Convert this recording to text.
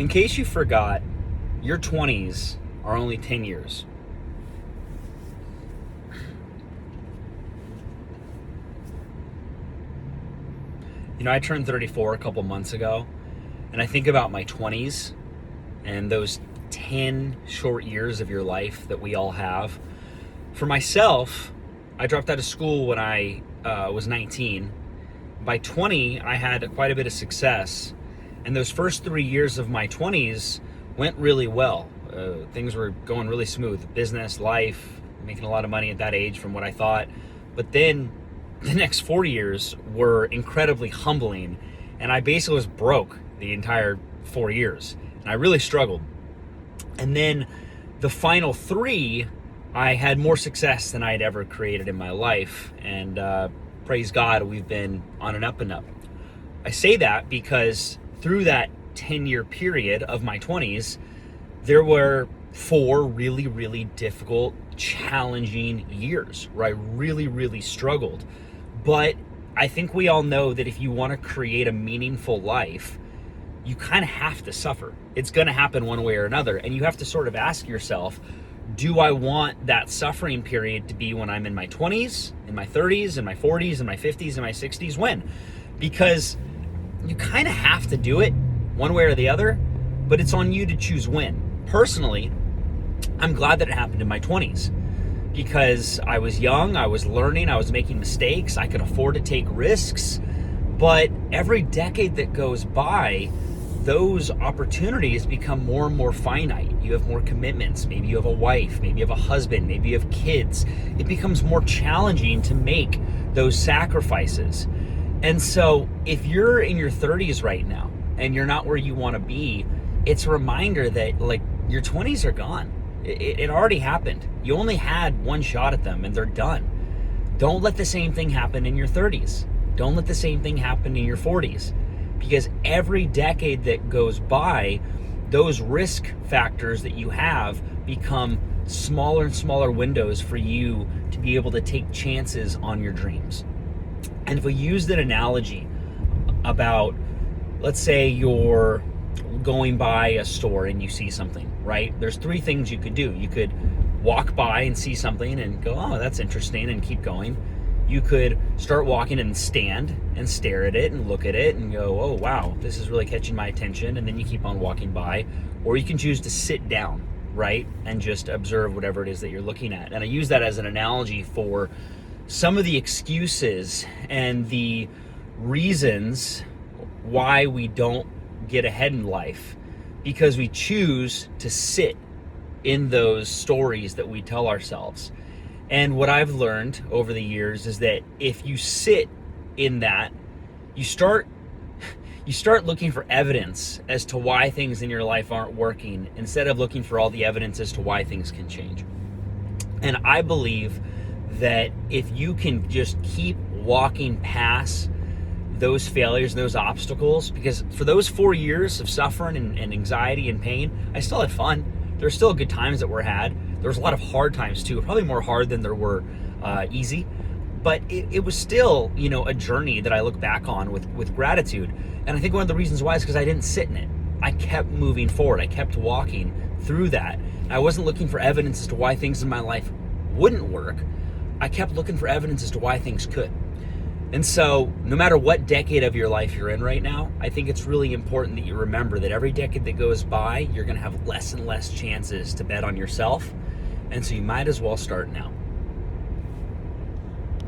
In case you forgot, your 20s are only 10 years. I turned 34 a couple months ago, and I think about my 20s and those 10 short years of your life that we all have. For myself, I dropped out of school when I was 19. By 20, I had quite a bit of success, and those first 3 years of my 20s went really well. Things were going really smooth. Business, life, making a lot of money at that age from what I thought. But then the next 4 years were incredibly humbling, and I basically was broke the entire 4 years, and I really struggled. And then the final 3, I had more success than I had ever created in my life, and praise God, we've been on an up and up. I say that because through that 10-year period of my 20s, there were 4 really, really difficult, challenging years where I really, really struggled. But I think we all know that if you want to create a meaningful life, you kind of have to suffer. It's going to happen one way or another. And you have to sort of ask yourself, do I want that suffering period to be when I'm in my 20s, in my 30s, in my 40s, in my 50s, in my 60s? When? Because you kind of have to do it one way or the other, but it's on you to choose when. Personally, I'm glad that it happened in my 20s. Because I was young, I was learning, I was making mistakes, I could afford to take risks. But every decade that goes by, those opportunities become more and more finite. You have more commitments. Maybe you have a wife, maybe you have a husband, maybe you have kids. It becomes more challenging to make those sacrifices. And so if you're in your 30s right now and you're not where you want to be, it's a reminder that your 20s are gone. It already happened. You only had one shot at them and they're done. Don't let the same thing happen in your 30s. Don't let the same thing happen in your 40s. Because every decade that goes by, those risk factors that you have become smaller and smaller windows for you to be able to take chances on your dreams. And if we used an analogy about, let's say you're going by a store and you see something, right? There's 3 things you could do. You could walk by and see something and go, oh, that's interesting, and keep going. You could start walking and stand and stare at it and look at it and go, oh, wow, this is really catching my attention, and then you keep on walking by. Or you can choose to sit down, right, and just observe whatever it is that you're looking at. And I use that as an analogy for some of the excuses and the reasons why we don't get ahead in life, because we choose to sit in those stories that we tell ourselves. And what I've learned over the years is that if you sit in that, you start looking for evidence as to why things in your life aren't working, instead of looking for all the evidence as to why things can change. And I believe that if you can just keep walking past those failures, those obstacles, because for those 4 years of suffering and anxiety and pain, I still had fun. There's still good times that were had. There was a lot of hard times too, probably more hard than there were easy. But it was still, a journey that I look back on with gratitude. And I think one of the reasons why is because I didn't sit in it. I kept moving forward. I kept walking through that. I wasn't looking for evidence as to why things in my life wouldn't work. I kept looking for evidence as to why things could. And so no matter what decade of your life you're in right now, I think it's really important that you remember that every decade that goes by, you're going to have less and less chances to bet on yourself. And so you might as well start now.